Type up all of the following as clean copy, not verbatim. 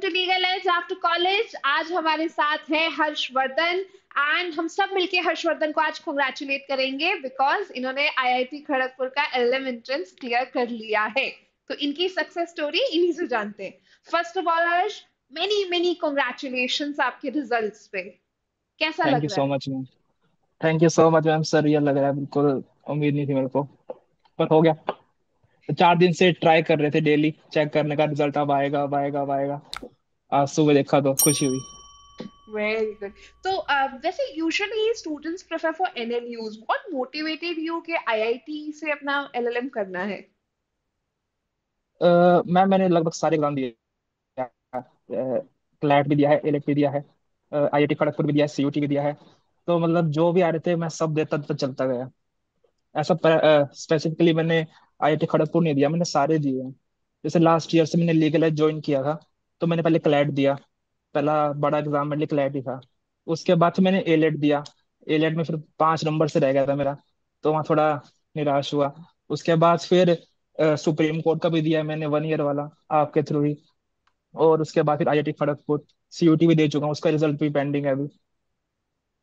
To legal age after college. आज हमारे साथ है हर्षवर्धन एंड हम सब मिलके हर्षवर्धन को आज कांग्रेचुलेट करेंगे बिकॉज इन्होंने आईआईटी खड़गपुर का एलएलएम एंट्रेंस क्लियर कर लिया है। तो इनकी सक्सेस स्टोरी इन्हीं से जानते हैं। First of all Harsh, many many congratulations आपके रिजल्ट्स पे। कैसा थैंक लग यू रहा so much ma'am. Thank you so much ma'am. Sir ये लग रहा है बिल्कुल उम्मीद नहीं थी मेरे को, पर हो गया। तो 4 दिन से ट्राई कर रहे थे डेली चेक करने का, रिजल्ट अब आएगा अब आएगा अब आएगा। आज सुबह देखा तो खुशी हुई। है? Very good. तो वैसे usually students prefer for NLUs. What motivated you कि आईआईटी से अपना एलएलएम करना है? मैम मैंने लगभग सारे एग्जाम दिए हैं। क्लैट भी दिया है, एलेट भी दिया है, आईआईटी खड़गपुर भी दिया है, सीयूटी भी दिया है। तो मतलब जो भी आ रहे थे मैं सब देता तो चलता गया। ऐसा स्पेसिफिकली मैंने आईआईटी खड़गपुर नहीं दिया, मैंने सारे दिए हैं। जैसे लास्ट ईयर से मैंने लीगल एड ज्वाइन किया था, तो मैंने पहले क्लैट दिया। पहला बड़ा एग्जाम मेरे लिए क्लैट ही था। उसके बाद फिर मैंने एलेट दिया। एलेट में फिर 5 नंबर से रह गया था मेरा, तो वहाँ थोड़ा निराश हुआ। उसके बाद फिर सुप्रीम कोर्ट का भी दिया मैंने 1 ईयर वाला, आपके थ्रू ही। और उसके बाद फिर आईआईटी खड़गपुर सीयूटी भी दे चुका हूँ, उसका रिजल्ट भी पेंडिंग है अभी।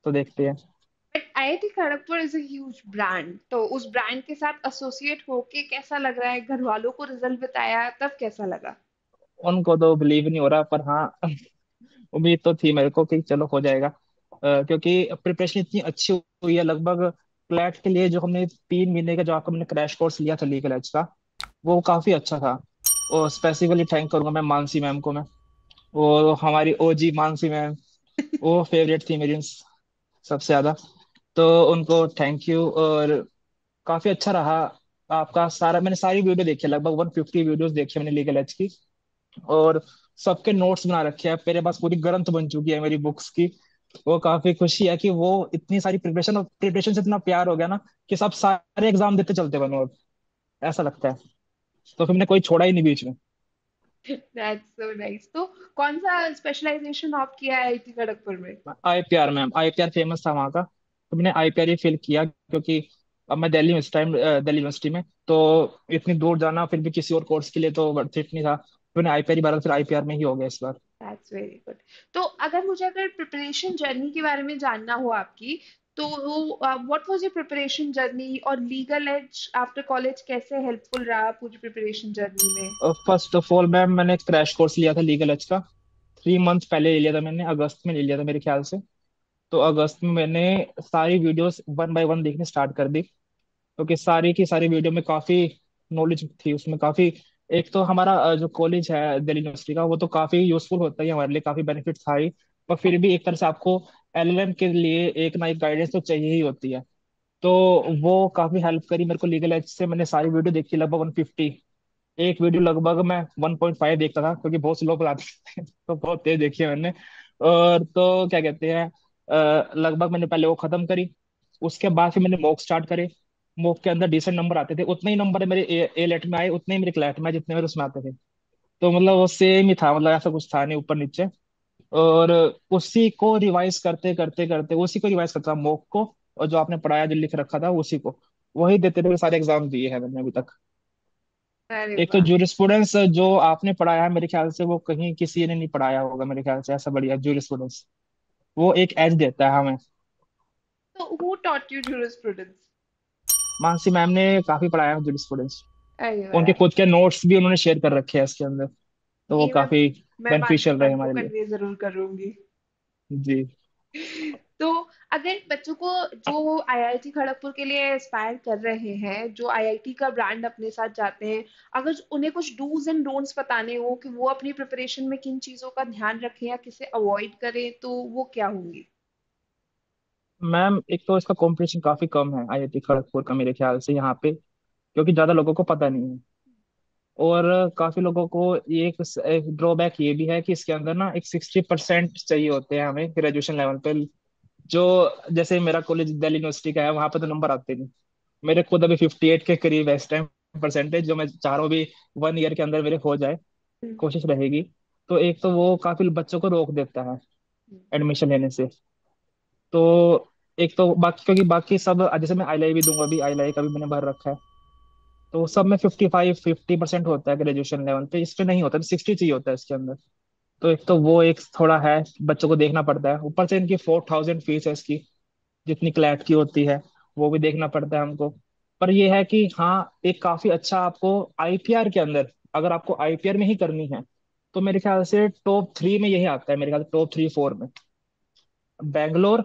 तो देखते हैं। But IIT Kharagpur is a huge brand, तो उस ब्रांड के साथ एसोसिएट होके कैसा लग रहा है? घर वालों को रिजल्ट बताया तब कैसा लगा? उनको तो बिलीव नहीं हो रहा, पर हाँ उम्मीद तो थी मेरे को कि चलो हो जाएगा। क्योंकि प्रिपरेशन इतनी अच्छी हुई है। लगभग क्लैट के लिए जो हमने 3 महीने का जो आपका मैंने क्रैश कोर्स लिया था लीगल एज का, वो काफी अच्छा था। और स्पेसिफिकली थैंक करूंगा मैं मानसी मैम को। मैं वो हमारी ओजी मानसी मैम, वो फेवरेट थी मेरी सबसे ज्यादा। तो उनको थैंक यू। और काफी अच्छा रहा। आपका सारा मैंने सारी वीडियो देखी है, लगभग 150 वीडियोस देखी है मैंने लीगल एज की। और सबके नोट्स बना रखे हैं, मेरे पास पूरी ग्रंथ बन चुकी है मेरी बुक्स की। वो काफी खुशी है कि वो इतनी सारी प्रिपरेशन, और प्रिपरेशन से इतना प्यार हो गया ना कि सब सारे एग्जाम देते चलते बनो अब, ऐसा लगता है। तो फिर मैंने कोई छोड़ा ही नहीं बीच में। That's so nice. तो कौन सा स्पेशलाइजेशन आप किया है आईआईटी खड़गपुर में? आईपीआर मैम, आईपीआर फेमस था वहाँ का, तो मैंने आईपीआर ही फिल किया। क्योंकि अब मैं दिल्ली में इस टाइम, दिल्ली यूनिवर्सिटी में, तो इतनी दूर जाना फिर भी किसी और कोर्स के लिए तो वर्थ इट नहीं था। तो मैंने आईपीआर ही भरा, फिर आईपीआर में ही हो गया इस बार। That's very good. तो अगर प्रिपरेशन जर्नी के बारे में जानना हो आपकी, तो what was your preparation journey और लीगल एज आफ्टर कॉलेज कैसे हेल्पफुल रहा पूरी प्रिपरेशन जर्नी में? फर्स्ट ऑफ ऑल मैम, मैंने क्रैश कोर्स लिया था लीगल एज का। 3 मंथ पहले ले लिया था मैंने, अगस्त में ले लिया था मेरे ख्याल से। तो अगस्त में मैंने सारी वीडियोस वन बाय वन देखनी स्टार्ट कर दी, क्योंकि सारी की सारी वीडियो में काफी नॉलेज थी उसमें, काफी। एक तो हमारा जो कॉलेज है दिल्ली यूनिवर्सिटी का, वो तो काफी यूजफुल होता है हमारे लिए, काफी बेनिफिट था ही। पर फिर भी एक तरह से आपको एलएलएम के लिए एक ना एक गाइडेंस तो चाहिए ही होती है। तो वो काफी हेल्प करी मेरे को लीगल एज से। मैंने सारी वीडियो देखी, लगभग 150। एक वीडियो लगभग मैं 1.5 देखता था, क्योंकि बहुत स्लो पढ़ाते थे तो बहुत तेज देखी है मैंने। और तो क्या कहते हैं, लगभग मैंने पहले वो खत्म करी। उसके बाद फिर मैंने मॉक स्टार्ट करे। मॉक के अंदर डिसेंट नंबर आते थे, उतने ही नंबर मेरे ए लेट में आए, उतने ही मेरे क्लैट में आए जितने मेरे उसमें आते थे। तो मतलब वो सेम ही था, मतलब ऐसा कुछ था नहीं ऊपर नीचे। और उसी को रिवाइज करता था मॉक को। और जो आपने पढ़ाया जो लिख रखा था उसी को, वही देते थे। सारे एग्जाम दिए हैं मैंने अभी तक। अरे एक तो वाह। जूरिस्प्रूडेंस जो आपने पढ़ाया है, मेरे ख्याल से वो कहीं किसी ने नहीं पढ़ाया होगा मेरे ख्याल से, ऐसा बढ़िया जूरिस्प्रूडेंस। वो एक एज देता है हमें। तो who taught you jurisprudence? Mansi ma'am ने काफी पढ़ाया है जूरिस्प्रूडेंस। अरे उनके वाह। खुद के नोट्स भी उन्होंने शेयर कर रखे हैं इसके अंदर, तो वो ये काफी मैं मानसी बेनिफिशियल रहे मैम को हमारे लिए। कन्वे जरूर करूंगी। जी। तो अगर बच्चों को जो आईआईटी खड़गपुर के लिए एस्पायर कर रहे हैं, जो आईआईटी का ब्रांड अपने साथ जाते हैं, अगर उन्हें कुछ डूज एंड डोंट्स बताने हो कि वो अपनी प्रिपरेशन में किन चीजों का ध्यान रखें या किसे अवॉइड करें, तो वो क्या होंगी? मैम एक तो इसका कंपटीशन काफी कम है आईआईटी खड़गपुर का मेरे ख्याल से यहाँ पे, क्योंकि ज्यादा लोगों को पता नहीं है। और काफी लोगों को ये एक ड्रॉबैक ये भी है कि इसके अंदर ना एक 60% चाहिए होते हैं हमें ग्रेजुएशन लेवल पे। जो जैसे मेरा कॉलेज दिल्ली यूनिवर्सिटी का है, वहां पे तो नंबर आते नहीं। मेरे खुद अभी 58 के करीब है इस टाइम परसेंटेज, जो मैं चाह रहा हूँ भी 1 ईयर के अंदर मेरे हो जाए, हम्म। कोशिश रहेगी। तो एक तो वो काफी बच्चों को रोक देता है एडमिशन लेने से। तो एक तो बाकी, क्योंकि बाकी सब जैसे मैं आईलाई भी दूंगा, अभी आईलाई का भी मैंने भर रखा है। तो सब में 50% होता है ग्रेजुएशन लेवल पे, इस पे नहीं होता, 60 चाहिए होता है इसके अंदर। तो एक तो वो एक थोड़ा है, बच्चों को देखना पड़ता है, ऊपर से इनकी 4,000 फीस है इसकी, जितनी क्लैट की होती है, वो भी देखना पड़ता है हमको। पर ये है कि हाँ, एक काफी अच्छा आपको आईपीआर के अंदर, अगर आपको आईपीआर में ही करनी है, तो मेरे ख्याल से टॉप 3 में यही आता है, मेरे ख्याल से टॉप 3 4 में बैंगलोर,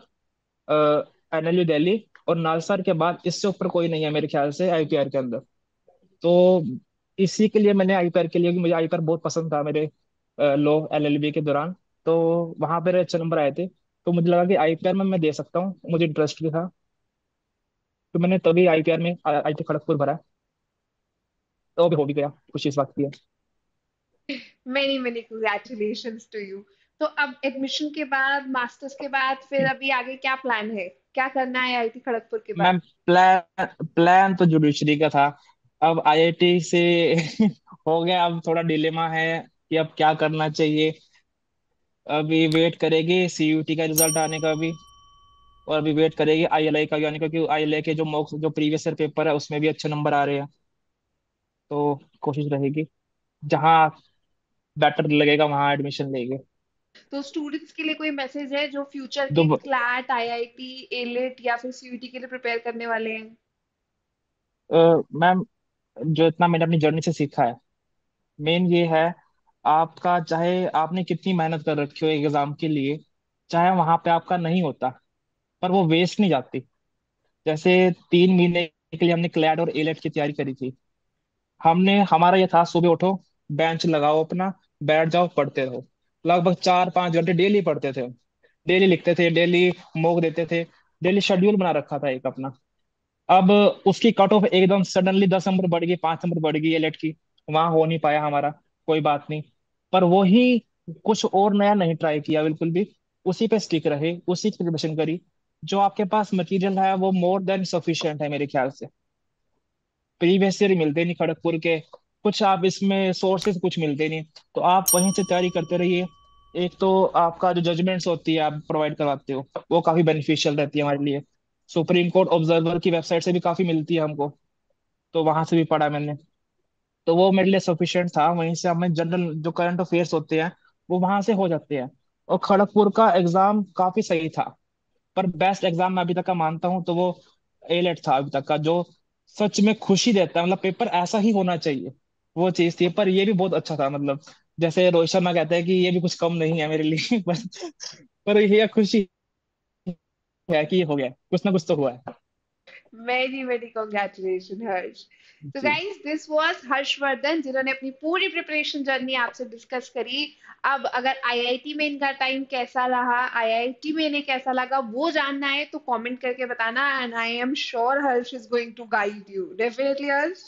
एनएलयू दिल्ली और नालसार के बाद इससे ऊपर कोई नहीं है मेरे ख्याल से आईपीआर के अंदर। तो इसी के लिए मैंने आईपीआर के लिए, कि मुझे आईपीआर बहुत पसंद था मेरे लो एलएलबी के दौरान। तो वहां पर अच्छे नंबर आए थे, तो मुझे लगा कि आईपीआर में मैं दे सकता हूँ, मुझे इंटरेस्ट भी था। तो मैंने तभी आईपीआर में आईटी खड़गपुर भरा, तो अभी हो भी गया, खुशी इस बात की है। Many many congratulations to you. तो अब एडमिशन के बाद, मास्टर्स के बाद, फिर अभी आगे क्या प्लान है? क्या करना है आईआईटी खड़गपुर के बाद? मैम, प्लान प्लान तो जुडिशरी का था, अब आईआईटी से हो गया, अब थोड़ा डिलेमा है कि अब क्या करना चाहिए। अभी वेट करेगी सीयूटी का रिजल्ट आने का भी, और अभी वेट करेगी आईएलआई का भी आने का, क्योंकि आईएलआई के जो मॉक जो प्रीवियस ईयर पेपर है उसमें भी अच्छे नंबर आ रहे हैं। तो कोशिश रहेगी, जहाँ बेटर लगेगा वहाँ एडमिशन लेंगे। तो स्टूडेंट्स के लिए कोई मैसेज है जो फ्यूचर के तो क्लैट, आईआईटी, एलिट या फिर सीयूटी के लिए प्रिपेयर करने वाले हैं? मैम, जो इतना मैंने अपनी जर्नी से सीखा है, मेन ये है, आपका चाहे आपने कितनी मेहनत कर रखी हो एग्जाम के लिए, चाहे वहां पे आपका नहीं होता, पर वो वेस्ट नहीं जाती। जैसे 3 महीने के लिए हमने क्लैट और एलेट की तैयारी करी थी, हमने हमारा ये था, सुबह उठो, बेंच लगाओ अपना, बैठ जाओ, पढ़ते रहो, लगभग 4 5 घंटे डेली पढ़ते थे, डेली लिखते थे, डेली मॉक देते थे, डेली शेड्यूल बना रखा था एक अपना। अब उसकी कट ऑफ एकदम सडनली 10 नंबर बढ़ गई, 5 नंबर बढ़ गई एलेट की, वहां हो नहीं पाया हमारा, कोई बात नहीं। पर वो ही, कुछ और नया नहीं ट्राई किया बिल्कुल भी, उसी पे स्टिक रहे, उसी की प्रिपरेशन करी। जो आपके पास मटेरियल है वो मोर देन सफिशिएंट है मेरे ख्याल से। प्रीवियस ईयर मिलते नहीं खड़गपुर के, कुछ आप इसमें सोर्सेज कुछ मिलते नहीं, तो आप वहीं से तैयारी करते रहिए। एक तो आपका जो जजमेंट्स होती है आप प्रोवाइड करवाते हो, वो काफी बेनिफिशियल रहती है हमारे लिए। सुप्रीम कोर्ट ऑब्जर्वर की वेबसाइट से भी काफी मिलती है हमको, तो वहां से भी पढ़ा मैंने। तो वो मेरे लिए सफिशिएंट था, वहीं से हमें जनरल जो करंट अफेयर्स होते हैं वो वहां से हो जाते हैं। और खड़गपुर का एग्जाम काफी सही था, पर बेस्ट एग्जाम मैं अभी तक का मानता हूँ तो वो एलेट था अभी तक का, जो सच में खुशी देता है, मतलब पेपर ऐसा ही होना चाहिए, वो चीज थी। पर ये भी बहुत अच्छा था, मतलब जैसे रोहित शर्मा कहते हैं कि ये भी कुछ कम नहीं है मेरे लिए पर ये खुशी है कि ये हो गया, कुछ ना कुछ तो हुआ है। Many, many congratulations, Harsh. So, ji, guys, this was Harshvardhan जिन्होंने अपनी पूरी प्रिपरेशन जर्नी आपसे डिस्कस करी। अब अगर आईआईटी में इनका टाइम कैसा रहा, आईआईटी में इन्हें कैसा लगा, वो जानना है तो कमेंट करके बताना, and I am sure Harsh is going to guide you definitely Harsh.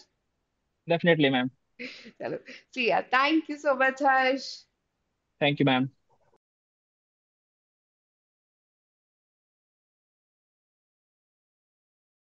Definitely ma'am. चलो, see ya, thank you so much Harsh. Thank you ma'am.